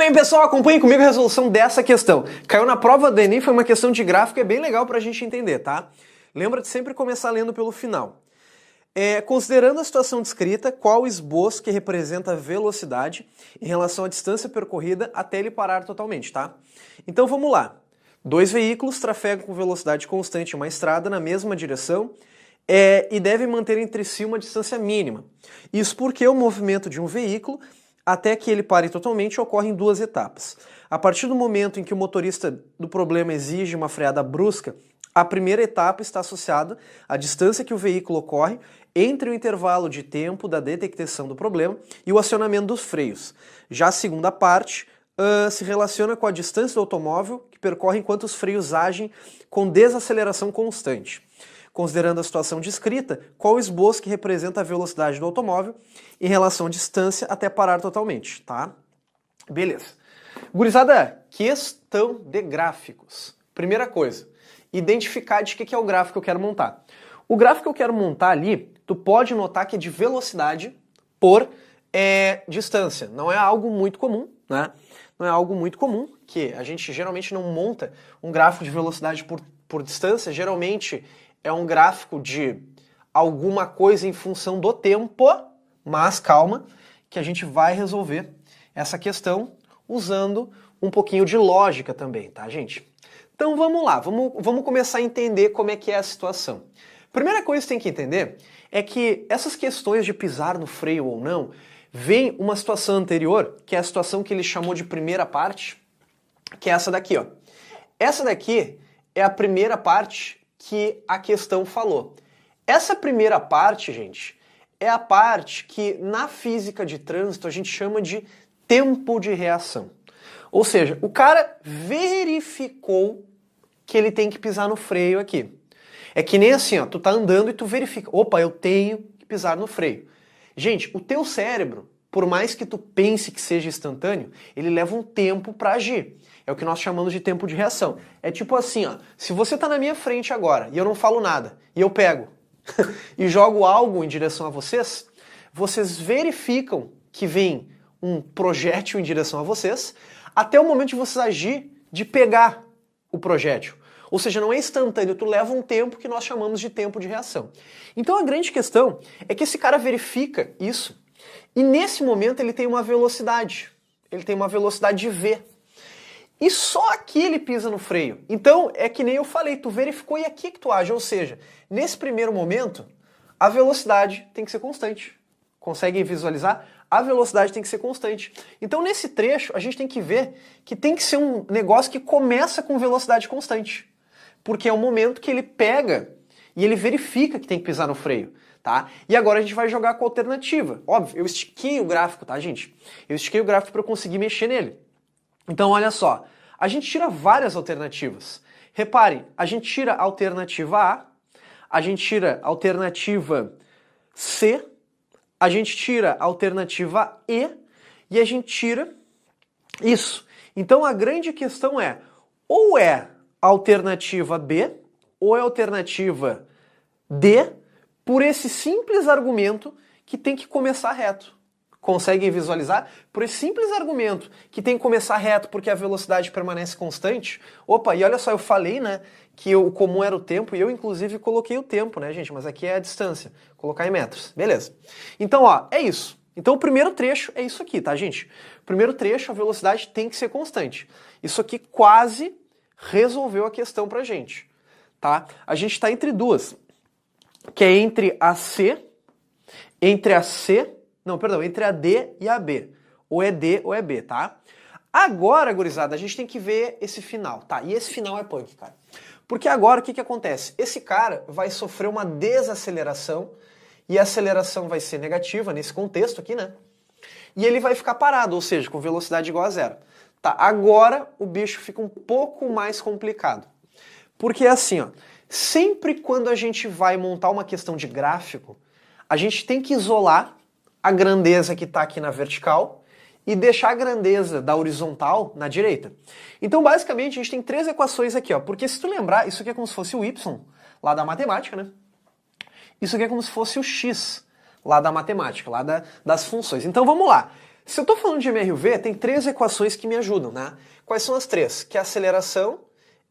bem, pessoal? Acompanhem comigo a resolução dessa questão. Caiu na prova do Enem, foi uma questão de gráfico, é bem legal pra gente entender, tá? Lembra de sempre começar lendo pelo final. Considerando a situação descrita, qual o esboço que representa a velocidade em relação à distância percorrida até ele parar totalmente, tá? Então vamos lá. Dois veículos trafegam com velocidade constante em uma estrada na mesma direção e devem manter entre si uma distância mínima. Isso porque o movimento de um veículo até que ele pare totalmente ocorre em duas etapas. A partir do momento em que o motorista do problema exige uma freada brusca, a primeira etapa está associada à distância que o veículo ocorre entre o intervalo de tempo da detecção do problema e o acionamento dos freios. Já a segunda parte se relaciona com a distância do automóvel que percorre enquanto os freios agem com desaceleração constante. Considerando a situação descrita, qual o esboço que representa a velocidade do automóvel em relação à distância até parar totalmente, tá? Beleza. Gurizada, questão de gráficos. Primeira coisa, identificar de que é o gráfico que eu quero montar. O gráfico que eu quero montar ali, tu pode notar que é de velocidade por distância. Não é algo muito comum, né? Não é algo muito comum, que a gente geralmente não monta um gráfico de velocidade por distância, geralmente é um gráfico de alguma coisa em função do tempo, mas calma, que a gente vai resolver essa questão usando um pouquinho de lógica também, tá, gente? Então vamos lá, vamos começar a entender como é que é a situação. Primeira coisa que tem que entender é que essas questões de pisar no freio ou não, vem uma situação anterior, que é a situação que ele chamou de primeira parte, que é essa daqui, ó. Essa daqui é a primeira parte que a questão falou. Essa primeira parte, gente, é a parte que na física de trânsito a gente chama de tempo de reação. Ou seja, o cara verificou que ele tem que pisar no freio aqui. É que nem assim, ó, tu tá andando e tu verifica, opa, eu tenho que pisar no freio. Gente, o teu cérebro, por mais que tu pense que seja instantâneo, ele leva um tempo para agir. É o que nós chamamos de tempo de reação. É tipo assim, ó, se você tá na minha frente agora e eu não falo nada, e eu pego e jogo algo em direção a vocês, vocês verificam que vem um projétil em direção a vocês, até o momento de vocês agir de pegar o projétil. Ou seja, não é instantâneo, tu leva um tempo que nós chamamos de tempo de reação. Então a grande questão é que esse cara verifica isso e nesse momento ele tem uma velocidade. Ele tem uma velocidade de V. E só aqui ele pisa no freio. Então é que nem eu falei, tu verificou e aqui que tu age. Ou seja, nesse primeiro momento, a velocidade tem que ser constante. Conseguem visualizar? A velocidade tem que ser constante. Então nesse trecho a gente tem que ver que tem que ser um negócio que começa com velocidade constante. Porque é o momento que ele pega e ele verifica que tem que pisar no freio, tá? E agora a gente vai jogar com a alternativa. Óbvio, eu estiquei o gráfico, tá, gente? Eu estiquei o gráfico para eu conseguir mexer nele. Então, olha só, a gente tira várias alternativas. Repare, a gente tira a alternativa a gente tira a alternativa C, a gente tira a alternativa e a gente tira isso. Então, a grande questão é, ou é a alternativa B ou é a alternativa D, por esse simples argumento que tem que começar reto. Conseguem visualizar? Por esse simples argumento que tem que começar reto porque a velocidade permanece constante. Opa, e olha só, eu falei, né, que o comum era o tempo e eu inclusive coloquei o tempo, né, gente, mas aqui é a distância. Vou colocar em metros. Beleza. Então, ó, é isso. Então o primeiro trecho é isso aqui, tá, gente? O primeiro trecho, a velocidade tem que ser constante. Isso aqui quase resolveu a questão pra gente, tá? A gente está entre duas, que é entre a D e a B. Ou é D ou é B, tá? Agora, gurizada, a gente tem que ver esse final, tá? E esse final é punk, cara. Porque agora o que acontece? Esse cara vai sofrer uma desaceleração e a aceleração vai ser negativa nesse contexto aqui, né? E ele vai ficar parado, ou seja, com velocidade igual a zero. Tá, agora o bicho fica um pouco mais complicado. Porque é assim, ó, sempre quando a gente vai montar uma questão de gráfico, a gente tem que isolar a grandeza que está aqui na vertical e deixar a grandeza da horizontal na direita. Então, basicamente, a gente tem três equações aqui, ó, porque se tu lembrar, isso aqui é como se fosse o y, lá da matemática, né? Isso aqui é como se fosse o x, lá da matemática, lá das funções. Então, vamos lá. Se eu estou falando de MRV, tem três equações que me ajudam, né? Quais são as três? Que a aceleração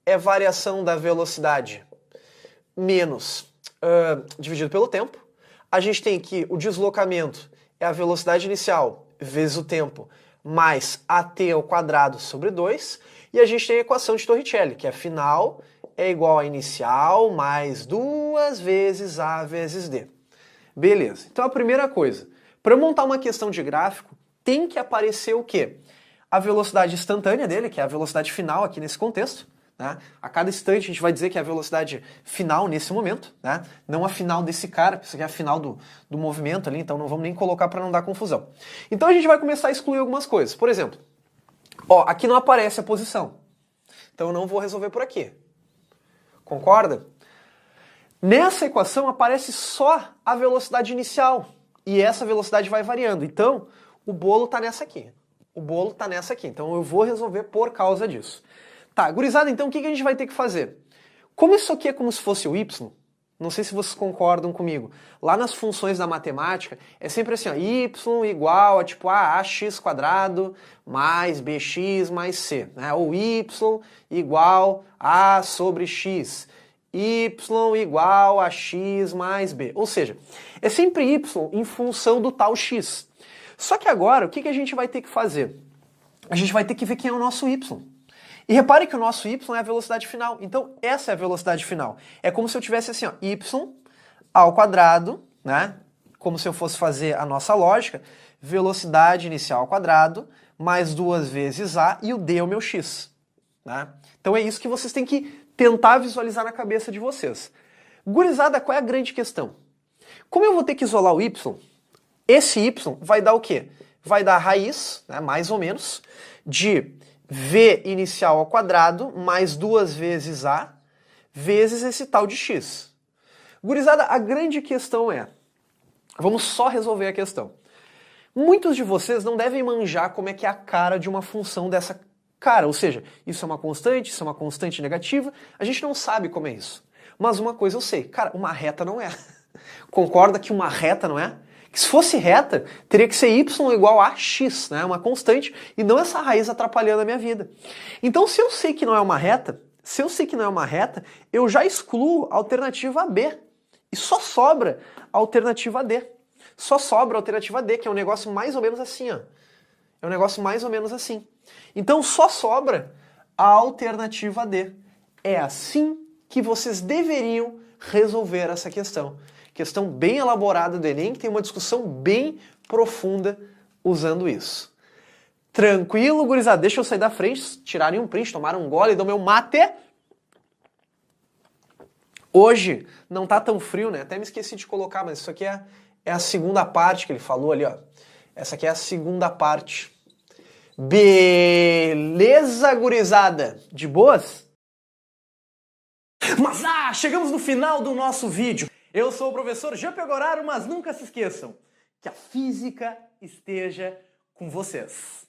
é variação da velocidade menos dividido pelo tempo. A gente tem que o deslocamento é a velocidade inicial vezes o tempo mais AT ao quadrado sobre 2. E a gente tem a equação de Torricelli, que é final é igual a inicial mais 2 vezes A vezes D. Beleza. Então a primeira coisa, para eu montar uma questão de gráfico, tem que aparecer o quê? A velocidade instantânea dele, que é a velocidade final aqui nesse contexto. Né? A cada instante a gente vai dizer que é a velocidade final nesse momento, né? Não a final desse cara, isso aqui é a final do movimento ali, então não vamos nem colocar para não dar confusão. Então a gente vai começar a excluir algumas coisas. Por exemplo, ó, aqui não aparece a posição, então eu não vou resolver por aqui. Concorda? Nessa equação aparece só a velocidade inicial e essa velocidade vai variando. Então o bolo está nessa aqui. O bolo está nessa aqui, então eu vou resolver por causa disso. Tá, gurizada, então o que a gente vai ter que fazer? Como isso aqui é como se fosse o y, não sei se vocês concordam comigo, lá nas funções da matemática é sempre assim, ó, y igual a tipo ax quadrado mais bx mais c, né? Ou y igual a sobre x, y igual a x mais b. Ou seja, é sempre y em função do tal x. Só que agora, o que a gente vai ter que fazer? A gente vai ter que ver quem é o nosso y. E repare que o nosso y é a velocidade final. Então, essa é a velocidade final. É como se eu tivesse assim, ó, y ao quadrado, né? Como se eu fosse fazer a nossa lógica, velocidade inicial ao quadrado, mais 2 vezes a, e o d é o meu x. Né? Então é isso que vocês têm que tentar visualizar na cabeça de vocês. Gurizada, qual é a grande questão? Como eu vou ter que isolar o y, esse y vai dar o quê? Vai dar a raiz, né, mais ou menos, de v inicial ao quadrado mais 2 vezes a vezes esse tal de x. Gurizada, a grande questão é, vamos só resolver a questão. Muitos de vocês não devem manjar como é que é a cara de uma função dessa cara, ou seja, isso é uma constante negativa, a gente não sabe como é isso. Mas uma coisa eu sei, cara, uma reta não é. Concorda que uma reta não é? Que se fosse reta, teria que ser y igual a x, né? Uma constante, e não essa raiz atrapalhando a minha vida. Então, se eu sei que não é uma reta, eu já excluo a alternativa B. E só sobra a alternativa D. Só sobra a alternativa D, que é um negócio mais ou menos assim, ó. É um negócio mais ou menos assim. Então, só sobra a alternativa D. É assim que vocês deveriam resolver essa questão. Questão bem elaborada do Enem, que tem uma discussão bem profunda usando isso. Tranquilo, gurizada? Deixa eu sair da frente, tirarem um print, tomaram um gole do meu mate. Hoje não tá tão frio, né? Até me esqueci de colocar, mas isso aqui é a segunda parte que ele falou ali, ó. Essa aqui é a segunda parte. Beleza, gurizada? De boas? Mas chegamos no final do nosso vídeo. Eu sou o professor Jean Pegoraro, mas nunca se esqueçam que a física esteja com vocês.